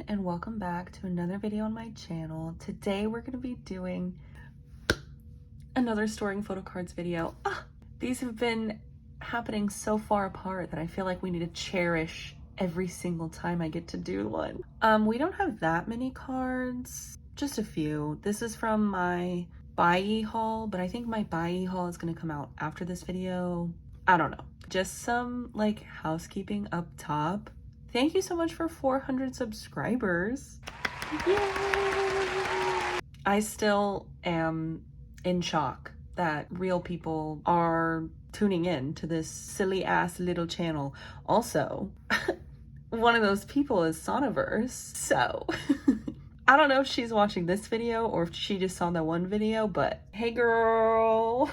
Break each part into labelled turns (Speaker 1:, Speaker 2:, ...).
Speaker 1: and welcome back to another video on my channel. Today we're going to be doing another storing photo cards video. These have been happening so far apart that I feel like we need to cherish every single time I get to do one. We don't have that many cards, just a few. This is from my SORRYYYY haul, but I think my SORRYYYY haul is going to come out after this video. I don't know. Just some like housekeeping up top. Thank you so much for 400 subscribers. Yay! I still am in shock that real people are tuning in to this silly ass little channel. Also, one of those people is Sonniverse, so I don't know if she's watching this video or if she just saw that one video, but hey girl,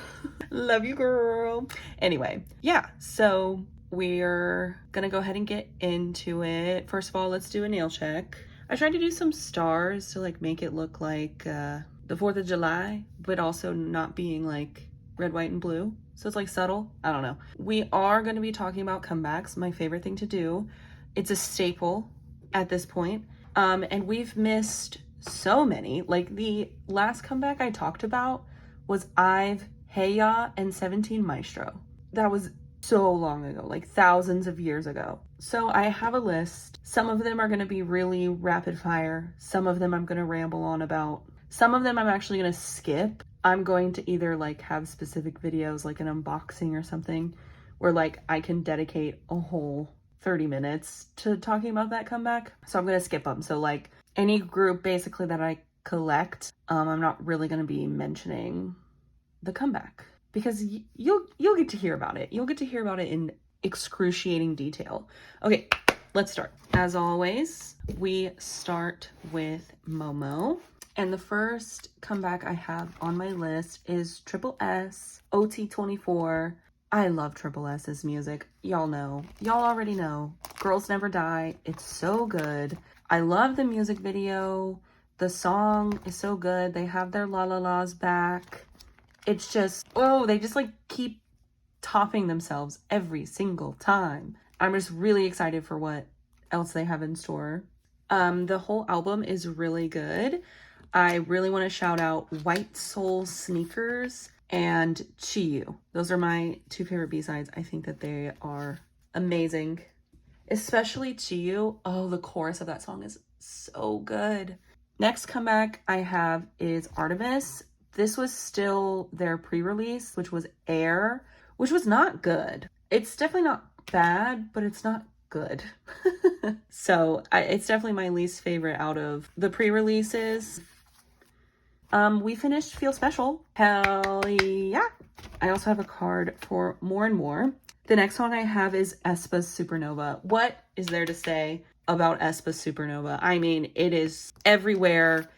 Speaker 1: love you girl. Anyway, yeah, so we're gonna go ahead and get into it. First of all, let's do a nail check. I tried to do some stars to like make it look like the 4th of July, but also not being like red, white, and blue. So it's like subtle. I don't know. We are gonna be talking about comebacks, my favorite thing to do. It's a staple at this point. And we've missed so many. Like the last comeback I talked about was Ive, Heya, and 17 Maestro. That was so long ago, like thousands of years ago. So I have a list. Some of them are going to be really rapid fire. Some of them I'm going to ramble on about. Some of them I'm actually going to skip. I'm going to either like have specific videos like an unboxing or something where like I can dedicate a whole 30 minutes to talking about that comeback. So I'm going to skip them. So like any group basically that I collect, I'm not really going to be mentioning the comeback because you'll get to hear about it. You'll get to hear about it in excruciating detail. Okay, let's start. As always, we start with Momo. And the first comeback I have on my list is Triple S, OT24. I love Triple S's music. Y'all know. Y'all already know. Girls Never Die. It's so good. I love the music video. The song is so good. They have their la la la's back. It's just, oh, they just like keep topping themselves every single time. I'm just really excited for what else they have in store. The whole album is really good. I really want to shout out White Soul Sneakers and Chiyu. Those are my two favorite B-sides. I think that they are amazing. Especially Chiyu. Oh, the chorus of that song is so good. Next comeback I have is Artemis. This was still their pre-release, which was Air, which was not good. It's definitely not bad, but it's not good. So it's definitely my least favorite out of the pre-releases. We finished Feel Special. Hell yeah. I also have a card for More and More. The next song I have is aespa's Supernova. What is there to say about aespa's Supernova? I mean, it is everywhere,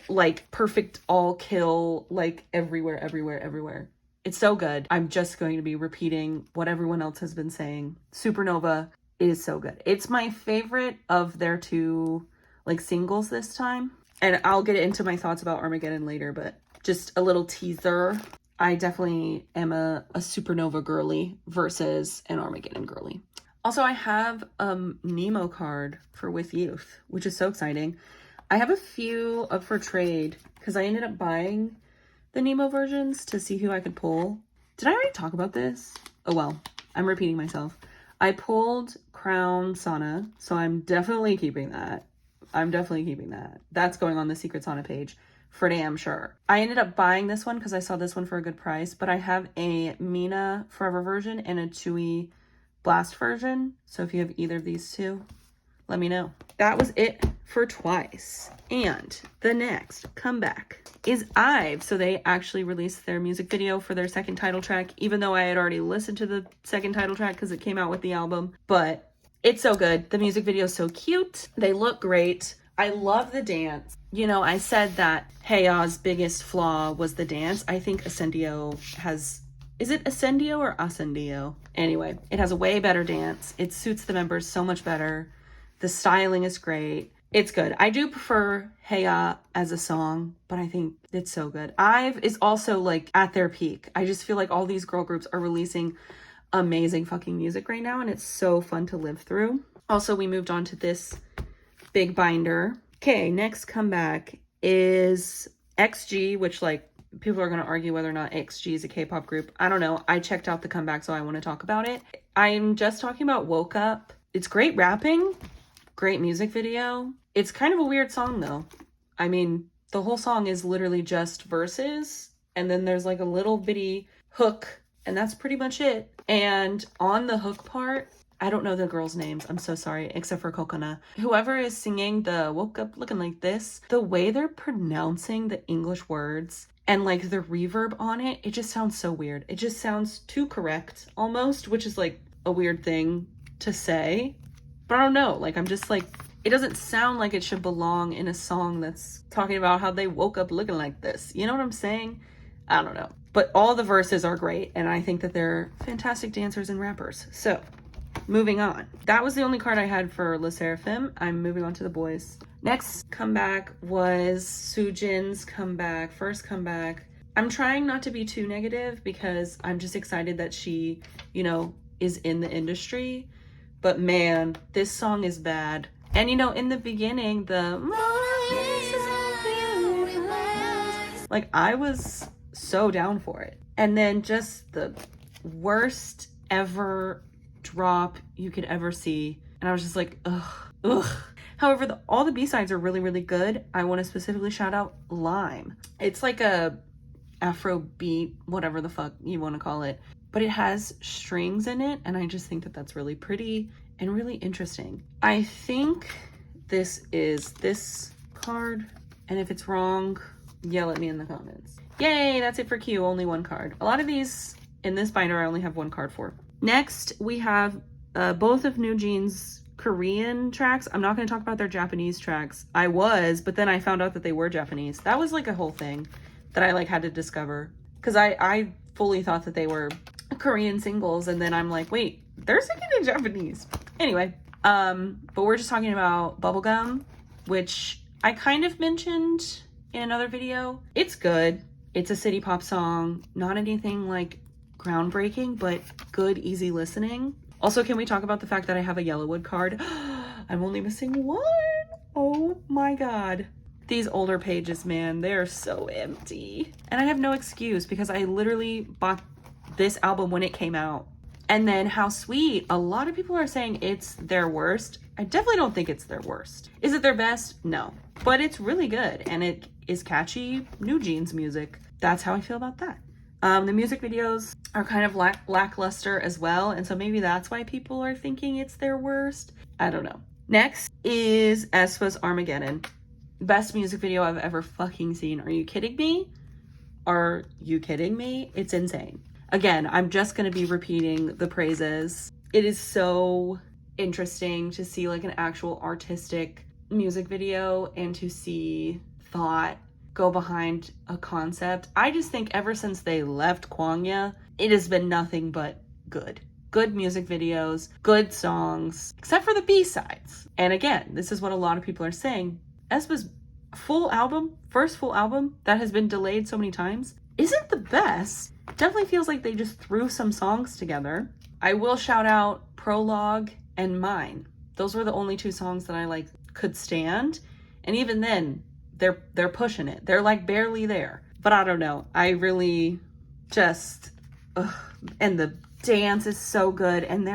Speaker 1: like perfect all kill, like everywhere, everywhere, everywhere. It's so good. I'm just going to be repeating what everyone else has been saying. Supernova is so good. It's my favorite of their two like singles this time. And I'll get into my thoughts about Armageddon later, but just a little teaser. I definitely am a Supernova girly versus an Armageddon girly. Also, I have a Nemo card for With Youth, which is so exciting. I have a few up for trade because I ended up buying the Nemo versions to see who I could pull. Did I already talk about this? Oh well, I'm repeating myself. I pulled Crown Sana, so I'm definitely keeping that. That's going on the Secret Sana page for damn sure. I ended up buying this one because I saw this one for a good price, but I have a Mina Forever version and a Chewy Blast version. So if you have either of these two, let me know. That was it for Twice. And the next comeback is Ive. So they actually released their music video for their second title track, even though I had already listened to the second title track because it came out with the album. But it's so good. The music video is so cute. They look great. I love the dance. You know, I said that Heya's biggest flaw was the dance. I think Ascendio has... Is it Ascendio or Ascendio? Anyway, it has a way better dance. It suits the members so much better. The styling is great. It's good. I do prefer Heya as a song, but I think it's so good. Ive is also like at their peak. I just feel like all these girl groups are releasing amazing fucking music right now, and it's so fun to live through. Also, we moved on to this big binder. Okay, next comeback is XG, which like people are going to argue whether or not XG is a K-pop group. I don't know. I checked out the comeback, so I want to talk about it. I'm just talking about Woke Up. It's great rapping, great music video. It's kind of a weird song though. I mean, the whole song is literally just verses, and then there's like a little bitty hook, and that's pretty much it. And on the hook part, I don't know the girls' names. I'm so sorry, except for Kokona. Whoever is singing the woke up looking like this, the way they're pronouncing the English words and like the reverb on it, it just sounds so weird. It just sounds too correct almost, which is like a weird thing to say. But I don't know, like I'm just like, it doesn't sound like it should belong in a song that's talking about how they woke up looking like this. You know what I'm saying? I don't know. But all the verses are great, and I think that they're fantastic dancers and rappers. So, moving on. That was the only card I had for Le Sserafim. I'm moving on to the boys. Next comeback was Soojin's comeback, first comeback. I'm trying not to be too negative because I'm just excited that she, you know, is in the industry. But man, this song is bad. And you know, in the beginning, like I was so down for it. And then just the worst ever drop you could ever see. And I was just like, ugh. However, all the B-sides are really, really good. I want to specifically shout out Lime. It's like a Afro beat, whatever the fuck you want to call it. But it has strings in it, and I just think that that's really pretty and really interesting. I think this is this card, and if it's wrong, yell at me in the comments. Yay, that's it for Q, only one card. A lot of these in this binder I only have one card for. Next, we have both of New Jeans' Korean tracks. I'm not going to talk about their Japanese tracks. I was, but then I found out that they were Japanese. That was like a whole thing that I like had to discover, because I fully thought that they were Korean singles, and then I'm like, wait, they're singing in Japanese. Anyway, but we're just talking about Bubblegum, which I kind of mentioned in another video. It's good. It's a city pop song, not anything like groundbreaking, but good, easy listening. Also, can we talk about the fact that I have a Yellowwood card? I'm only missing one. Oh my God. These older pages, man, they're so empty. And I have no excuse because I literally bought this album when it came out. And then How Sweet, a lot of people are saying it's their worst. I definitely don't think it's their worst. Is it their best? No. But it's really good, and it is catchy New Jeans music. That's how I feel about that. The music videos are kind of lackluster as well, and so maybe that's why people are thinking it's their worst. I don't know. Next is aespa's Armageddon. Best music video I've ever fucking seen. Are you kidding me? Are you kidding me? It's insane. Again, I'm just going to be repeating the praises. It is so interesting to see like an actual artistic music video and to see thought go behind a concept. I just think ever since they left Kwangya, it has been nothing but good. Good music videos, good songs, except for the B-sides. And again, this is what a lot of people are saying. aespa's full album, first full album that has been delayed so many times, isn't the best. Definitely feels like they just threw some songs together. I will shout out Prologue and Mine. Those were the only two songs that I like could stand. And even then, they're pushing it. They're like barely there. But I don't know. I really just, and the dance is so good. And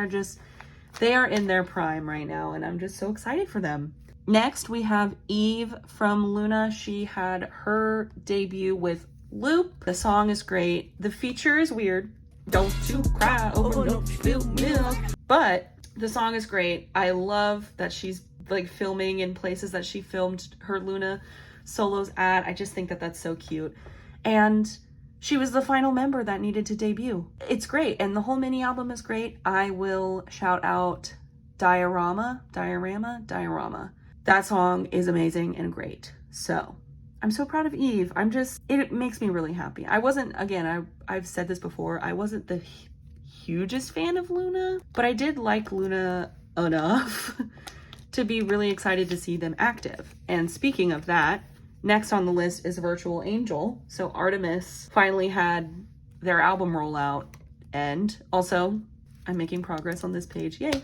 Speaker 1: they are in their prime right now. And I'm just so excited for them. Next, we have Eve from Luna. She had her debut with Loop. The song is great. The feature is weird. Don't you cry over no spilled milk. But the song is great. I love that she's like filming in places that she filmed her Luna solos at. I just think that that's so cute. And she was the final member that needed to debut. It's great. And the whole mini album is great. I will shout out Diorama. That song is amazing and great. So I'm so proud of Eve. It makes me really happy. I wasn't, again, I've said this before, I wasn't the hugest fan of Luna, but I did like Luna enough to be really excited to see them active. And speaking of that, next on the list is Virtual Angel. So Artemis finally had their album rollout, and also I'm making progress on this page, yay.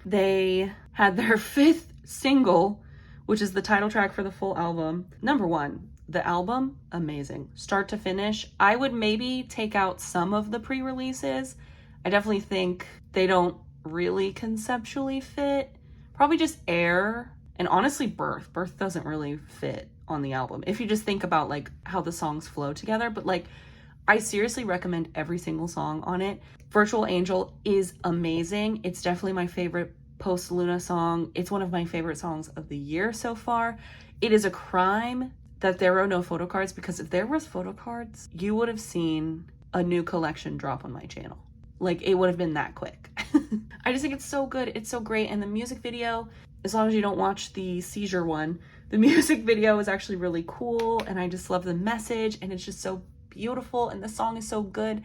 Speaker 1: They had their 5th single which is the title track for the full album. Number one, the album, amazing. Start to finish. I would maybe take out some of the pre-releases. I definitely think they don't really conceptually fit. Probably just Air and honestly Birth. Birth doesn't really fit on the album if you just think about like how the songs flow together, but like I seriously recommend every single song on it. Virtual Angel is amazing. It's definitely my favorite post Luna song. It's one of my favorite songs of the year so far. It is a crime that there are no photo cards, because if there was photo cards, you would have seen a new collection drop on my channel. Like it would have been that quick. I just think it's so good. It's so great. And the music video, as long as you don't watch the seizure one, the music video is actually really cool. And I just love the message, and it's just so beautiful. And the song is so good.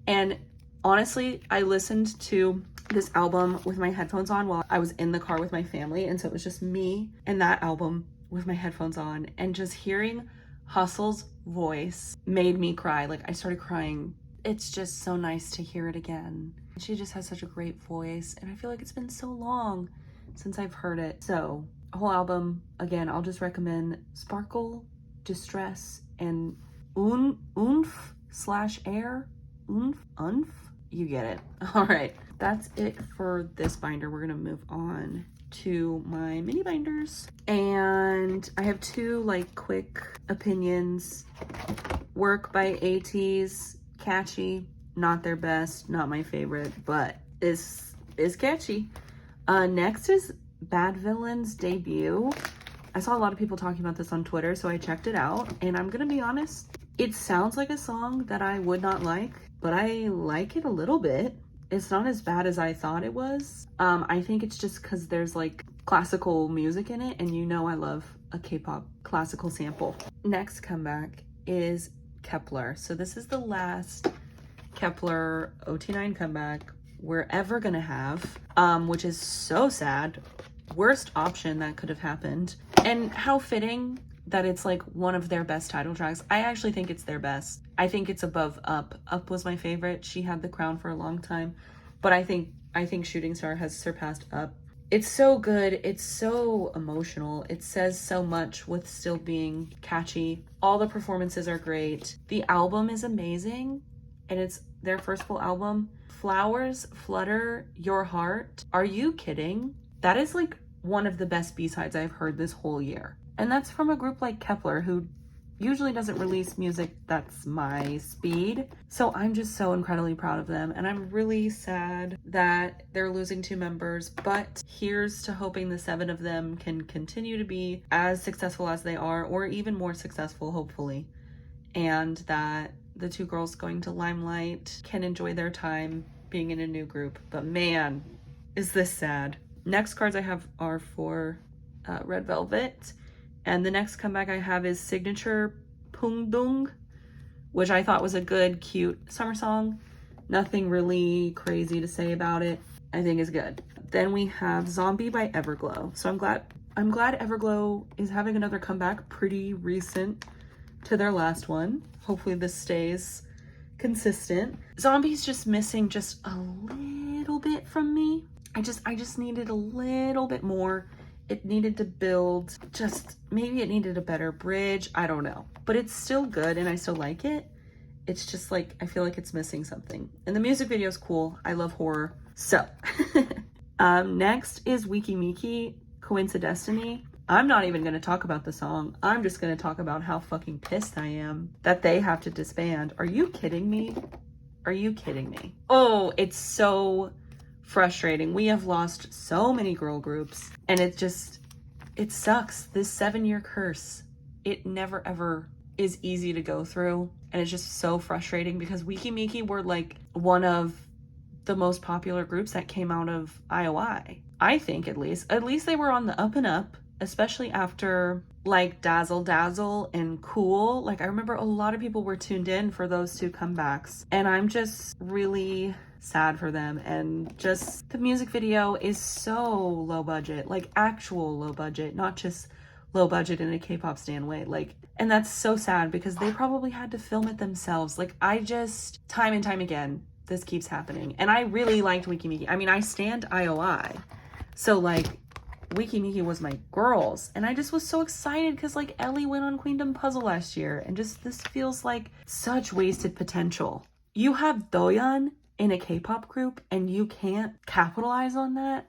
Speaker 1: And honestly, I listened to this album with my headphones on while I was in the car with my family. And so it was just me and that album with my headphones on, and just hearing Hustle's voice made me cry. Like I started crying. It's just so nice to hear it again. She just has such a great voice, and I feel like it's been so long since I've heard it. So whole album, again, I'll just recommend Sparkle, Distress, and Oomph/Air. Oomph. You get it. All right, that's it for this binder. We're gonna move on to my mini binders, and I have two like quick opinions. Work by ATEEZ, catchy, not their best, not my favorite, but is catchy. Next is Bad Villain's debut. I saw a lot of people talking about this on Twitter, so I checked it out, and I'm gonna be honest, it sounds like a song that I would not like, but I like it a little bit. It's not as bad as I thought it was. I think it's just because there's like classical music in it, and you know I love a K-pop classical sample. Next comeback is Kep1er. So this is the last Kep1er OT9 comeback we're ever gonna have, which is so sad. Worst option that could have happened. And how fitting that it's like one of their best title tracks. I actually think it's their best. I think it's above Up. Up was my favorite. She had the crown for a long time, but I think Shooting Star has surpassed Up. It's so good. It's so emotional. It says so much with still being catchy. All the performances are great. The album is amazing, and it's their first full album. Flowers, Flutter, Your Heart. Are you kidding? That is like one of the best B-sides I've heard this whole year. And that's from a group like Kep1er, who usually doesn't release music that's my speed. So I'm just so incredibly proud of them. And I'm really sad that they're losing 2 members, but here's to hoping the 7 of them can continue to be as successful as they are, or even more successful, hopefully. And that the 2 girls going to Limelight can enjoy their time being in a new group. But man, is this sad. Next cards I have are for Red Velvet. And the next comeback I have is Signature Pungdung, which I thought was a good, cute summer song. Nothing really crazy to say about it. I think is good. Then we have Zombie by Everglow. So I'm glad Everglow is having another comeback, pretty recent to their last one. Hopefully this stays consistent. Zombie's just missing just a little bit from me. I just needed a little bit more. It needed to build, just maybe it needed a better bridge. I don't know, but it's still good and I still like it. It's just like, I feel like it's missing something. And the music video is cool. I love horror. So next is Wiki Miki, Coincidestiny. I'm not even going to talk about the song. I'm just going to talk about how fucking pissed I am that they have to disband. Are you kidding me? Are you kidding me? Oh, it's so frustrating. We have lost so many girl groups, and it sucks. This 7-year curse, it never ever is easy to go through, and it's just so frustrating because Wiki Miki were like one of the most popular groups that came out of IOI. I think at least they were on the up and up, especially after like Dazzle Dazzle and Cool. Like I remember a lot of people were tuned in for those 2 comebacks, and I'm just really sad for them. And just the music video is so low budget, like actual low budget, not just low budget in a K-pop stan way. Like, and that's so sad because they probably had to film it themselves. Like I just, time and time again, this keeps happening. And I really liked Wiki Miki. I mean, I stand IOI. So like, Wiki Miki was my girls. And I just was so excited because like Ellie went on Queendom Puzzle last year. And just this feels like such wasted potential. You have Doyeon in a K-pop group and you can't capitalize on that?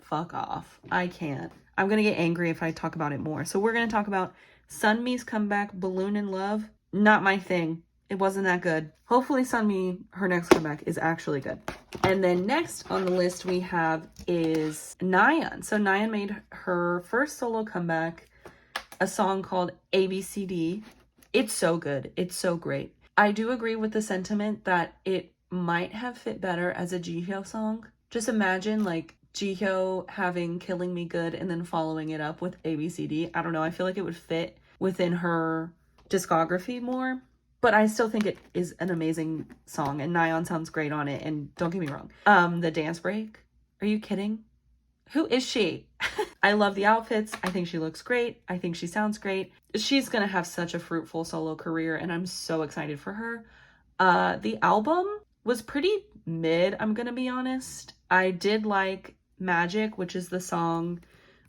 Speaker 1: Fuck off. I can't. I'm gonna get angry if I talk about it more. So we're gonna talk about Sunmi's comeback, Balloon in Love. Not my thing. It wasn't that good. Hopefully Sunmi, her next comeback, is actually good. And then next on the list we have is Nayeon. So Nayeon made her first solo comeback, a song called ABCD. It's so good. It's so great. I do agree with the sentiment that it might have fit better as a Jihyo song. Just imagine like Jihyo having Killing Me Good and then following it up with ABCD. I don't know. I feel like it would fit within her discography more. But I still think it is an amazing song, and Nayeon sounds great on it, and don't get me wrong. The dance break, are you kidding? Who is she? I love the outfits. I think she looks great. I think she sounds great. She's gonna have such a fruitful solo career, and I'm so excited for her. The album was pretty mid, I'm gonna be honest. I did like Magic, which is the song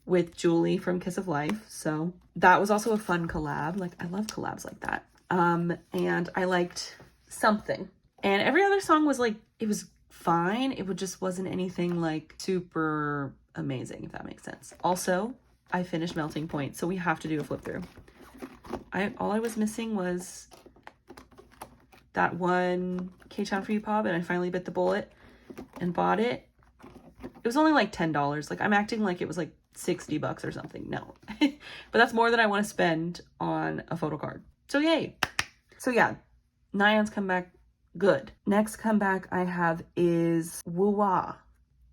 Speaker 1: with Julie from Kiss of Life, so that was also a fun collab. Like, I love collabs like that. And I liked Something. And every other song was like, it was fine. It just wasn't anything like super amazing, if that makes sense. Also, I finished Melting Point, so we have to do a flip through. All I was missing was that one K-Town for You Pop, and I finally bit the bullet and bought it. It was only like $10. Like, I'm acting like it was like $60 or something. No. But that's more than I want to spend on a photo card. So yay. So yeah, Nayeon's comeback, good. Next comeback I have is Woo-Wah,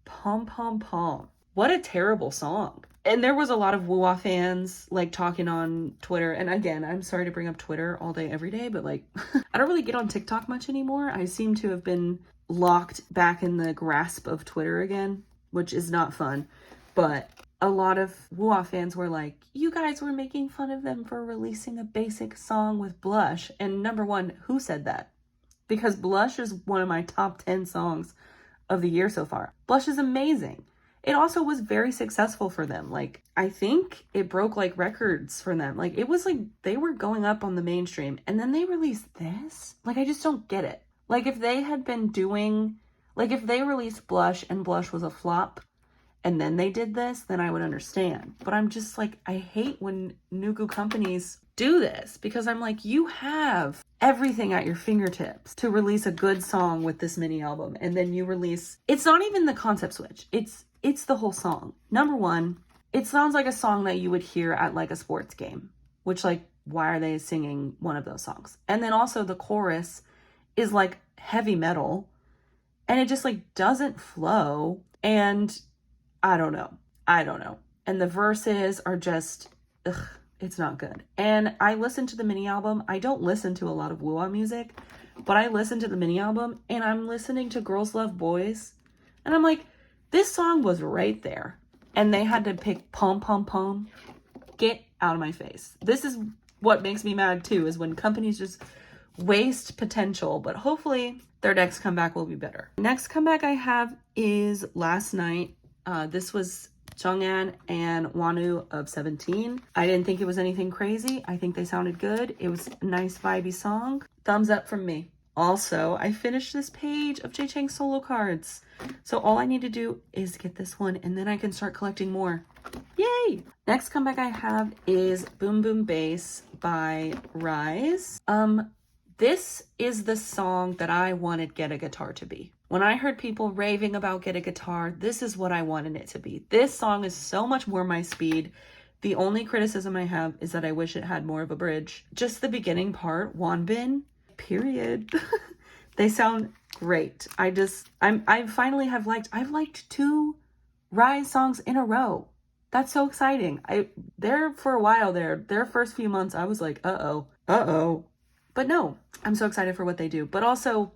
Speaker 1: Pom Pom Pom. What a terrible song. And there was a lot of Woo-Wah fans like talking on Twitter. And again, I'm sorry to bring up Twitter all day, every day, but like, I don't really get on TikTok much anymore. I seem to have been locked back in the grasp of Twitter again, which is not fun. But a lot of Woo-Wah fans were like, you guys were making fun of them for releasing a basic song with Blush. And number one, who said that? Because Blush is one of my top 10 songs of the year so far. Blush is amazing. It also was very successful for them. Like, I think it broke like records for them. Like, it was like they were going up on the mainstream and then they released this. Like, I just don't get it. Like, if they had been doing, like if they released Blush and Blush was a flop, and then they did this, then I would understand. But I'm just like, I hate when Nugu companies do this because I'm like, you have everything at your fingertips to release a good song with this mini album. And then you release, it's not even the concept switch. It's the whole song. Number one, it sounds like a song that you would hear at like a sports game, which like, why are they singing one of those songs? And then also the chorus is like heavy metal and it just like doesn't flow. And I don't know. And the verses are just, ugh, it's not good. And I listened to the mini album. I don't listen to a lot of Woo-Wah music, but I listened to the mini album and I'm listening to Girls Love Boys. And I'm like, this song was right there. And they had to pick Pom Pom Pom. Get out of my face. This is what makes me mad too, is when companies just waste potential, but hopefully their next comeback will be better. Next comeback I have is Last Night. This was Jonghan and Wonu of 17. I didn't think it was anything crazy. I think they sounded good. It was a nice vibey song. Thumbs up from me. Also, I finished this page of Jae Chang's solo cards. So all I need to do is get this one and then I can start collecting more. Yay! Next comeback I have is Boom Boom Bass by Rise. This is the song that I wanted Get a Guitar to be. When I heard people raving about Get a Guitar, this is what I wanted it to be. This song is so much more my speed. The only criticism I have is that I wish it had more of a bridge. Just the beginning part, Wonbin, period. They sound great. I finally have I've liked 2 Rise songs in a row. That's so exciting. For a while their first few months, I was like, uh-oh. But no, I'm so excited for what they do. But also,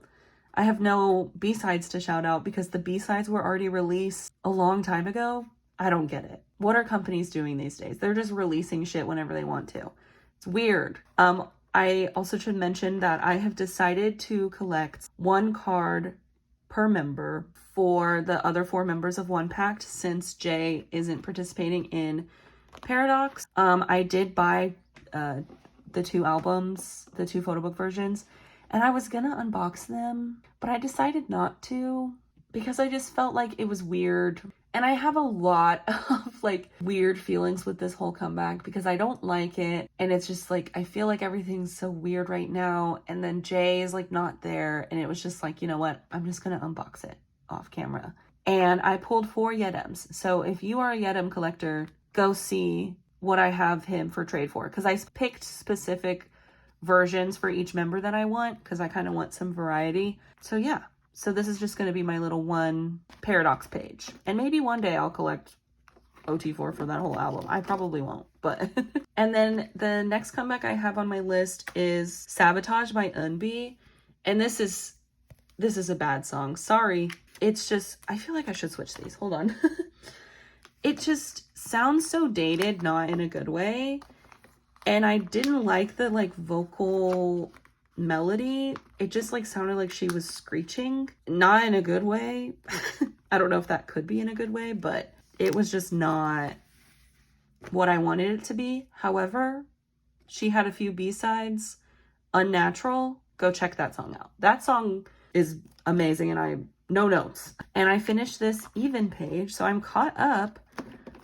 Speaker 1: I have no B-sides to shout out because the B-sides were already released a long time ago. I don't get it. What are companies doing these days? They're just releasing shit whenever they want to. It's weird. I also should mention that I have decided to collect one card per member for the other 4 members of One Pact, since Jay isn't participating in Paradox. I did buy the 2 albums, the 2 photo book versions, and I was gonna unbox them, but I decided not to because I just felt like it was weird. And I have a lot of like weird feelings with this whole comeback because I don't like it. And it's just like, I feel like everything's so weird right now. And then Jay is like not there. And it was just like, you know what? I'm just going to unbox it off camera. And I pulled 4 Yedems. So if you are a Yedem collector, go see what I have him for trade for. Because I picked specific versions for each member that I want because I kind of want some variety. So yeah. So this is just going to be my little one Paradox page. And maybe one day I'll collect OT4 for that whole album. I probably won't, but. And then the next comeback I have on my list is Sabotage by evnne. And this is a bad song. Sorry. It's just, I feel like I should switch these. Hold on. It just sounds so dated, not in a good way. And I didn't like the like vocal melody. It just like sounded like she was screeching, not in a good way. I don't know if that could be in a good way, but it was just not what I wanted it to be. However, she had a few B-sides. Unnatural, go check that song out. That song is amazing, and I no notes. And I finished this evnne page, so I'm caught up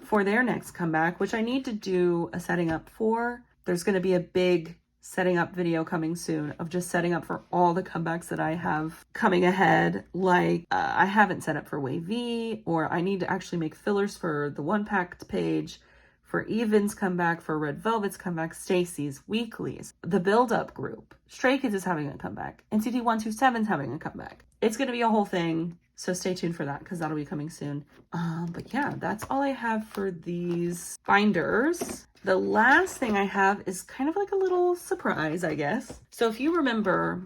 Speaker 1: for their next comeback, which I need to do a setting up for. There's going to be a big setting up video coming soon of just setting up for all the comebacks that I have coming ahead. Like I haven't set up for Wavy, or I need to actually make fillers for the One Pact page, for evnne's comeback, for Red Velvet's comeback, Stacy's, Weekly's, the Build Up group, Stray Kids is having a comeback, NCT 127's having a comeback. It's going to be a whole thing, so stay tuned for that because that'll be coming soon. But yeah, that's all I have for these binders. The last thing I have is kind of like a little surprise, I guess. So if you remember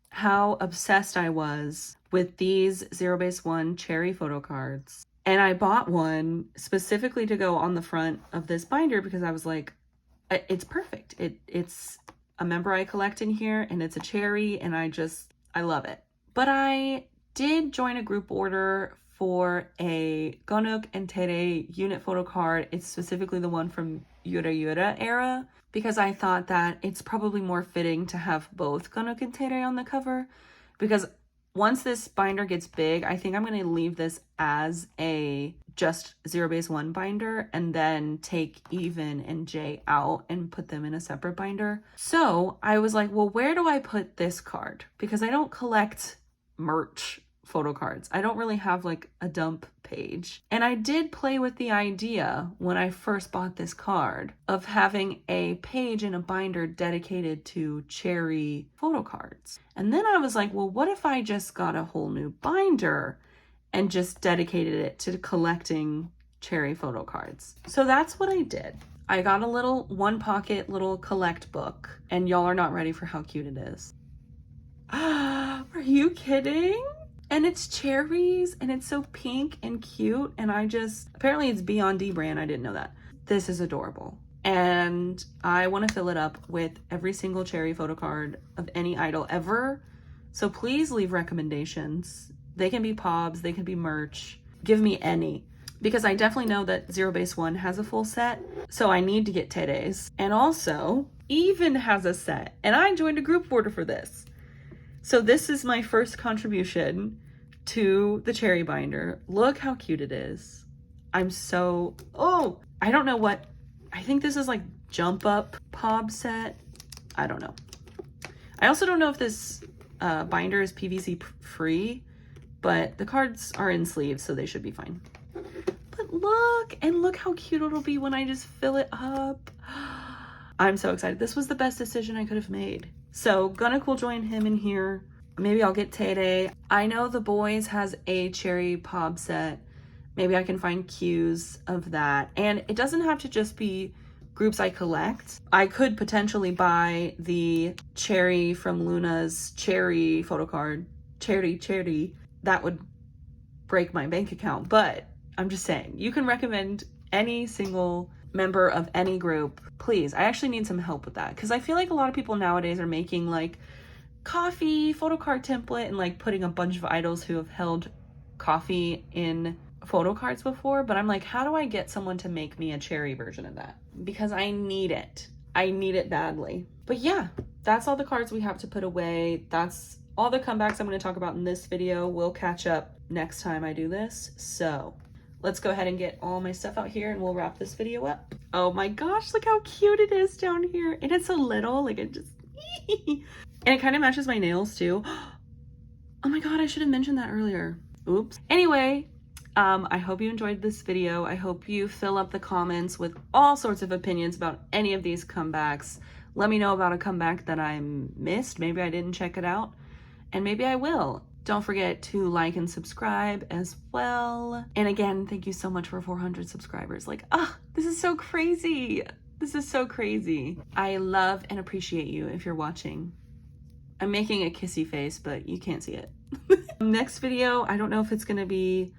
Speaker 1: how obsessed I was with these 0 base 1 cherry photo cards, and I bought one specifically to go on the front of this binder because I was like, it's perfect. It's a member I collect in here, and it's a cherry, and I love it. But I did join a group order for a Gonuk and Tere unit photo card. It's specifically the one from Yura Yura era, because I thought that it's probably more fitting to have both Gonuk and Tere on the cover, because once this binder gets big, I think I'm going to leave this as a just 0 base 1 binder and then take evnne and Jay out and put them in a separate binder. So I was like, well, where do I put this card? Because I don't collect merch photo cards. I don't really have like a dump page. And I did play with the idea when I first bought this card of having a page in a binder dedicated to cherry photo cards. And then I was like, well, what if I just got a whole new binder and just dedicated it to collecting cherry photo cards? So that's what I did. I got a little one pocket little collect book, and y'all are not ready for how cute it is. Are you kidding? And it's cherries, and it's so pink and cute, and apparently it's Beyond D brand, I didn't know that. This is adorable. And I want to fill it up with every single cherry photo card of any idol ever. So please leave recommendations. They can be pobs, they can be merch. Give me any. Because I definitely know that 0 base 1 has a full set, so I need to get Tere's. And also, evnne has a set, and I joined a group order for this. So this is my first contribution to the cherry binder. Look how cute it is. I don't know what, I think this is like Jump Up Pob set. I don't know. I also don't know if this binder is PVC free, but the cards are in sleeves, so they should be fine. But look how cute it'll be when I just fill it up. I'm so excited. This was the best decision I could have made. So Gunnock will join him in here. Maybe I'll get Tere. I know the boys has a cherry pob set. Maybe I can find cues of that. And it doesn't have to just be groups I collect. I could potentially buy the cherry from Luna's cherry photo card. Cherry. That would break my bank account. But I'm just saying, you can recommend any single member of any group, please. I actually need some help with that, because I feel like a lot of people nowadays are making like coffee photocard template and like putting a bunch of idols who have held coffee in photo cards before, but I'm like, how do I get someone to make me a cherry version of that? Because I need it. I need it badly. But yeah, that's all the cards we have to put away. That's all the comebacks I'm going to talk about in this video. We'll catch up next time I do this. So let's go ahead and get all my stuff out here and we'll wrap this video up. Oh my gosh, look how cute it is down here. And it's so little, like it just, and it kind of matches my nails too. Oh my God, I should have mentioned that earlier. Oops. Anyway, I hope you enjoyed this video. I hope you fill up the comments with all sorts of opinions about any of these comebacks. Let me know about a comeback that I missed. Maybe I didn't check it out, and maybe I will. Don't forget to like and subscribe as well. And again, thank you so much for 400 subscribers. Like, this is so crazy. This is so crazy. I love and appreciate you if you're watching. I'm making a kissy face, but you can't see it. Next video, I don't know if it's gonna be,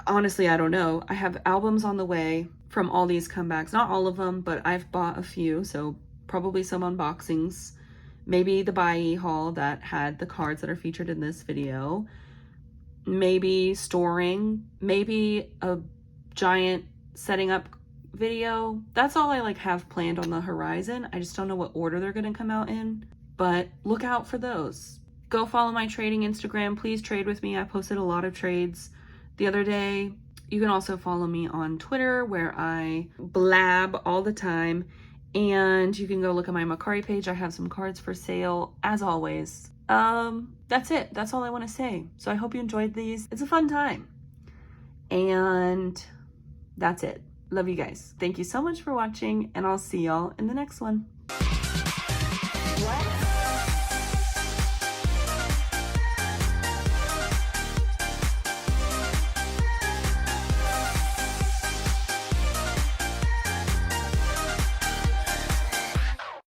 Speaker 1: honestly, I don't know. I have albums on the way from all these comebacks. Not all of them, but I've bought a few, so probably some unboxings. Maybe the buy haul that had the cards that are featured in this video. Maybe storing, maybe a giant setting up video. That's all I like have planned on the horizon. I just don't know what order they're gonna come out in, but look out for those. Go follow my trading Instagram. Please trade with me. I posted a lot of trades the other day. You can also follow me on Twitter where I blab all the time. And you can go look at my Mercari page. I have some cards for sale as always. That's it. That's all I want to say. So I hope you enjoyed these. It's a fun time. And that's it. Love you guys. Thank you so much for watching, and I'll see y'all in the next one.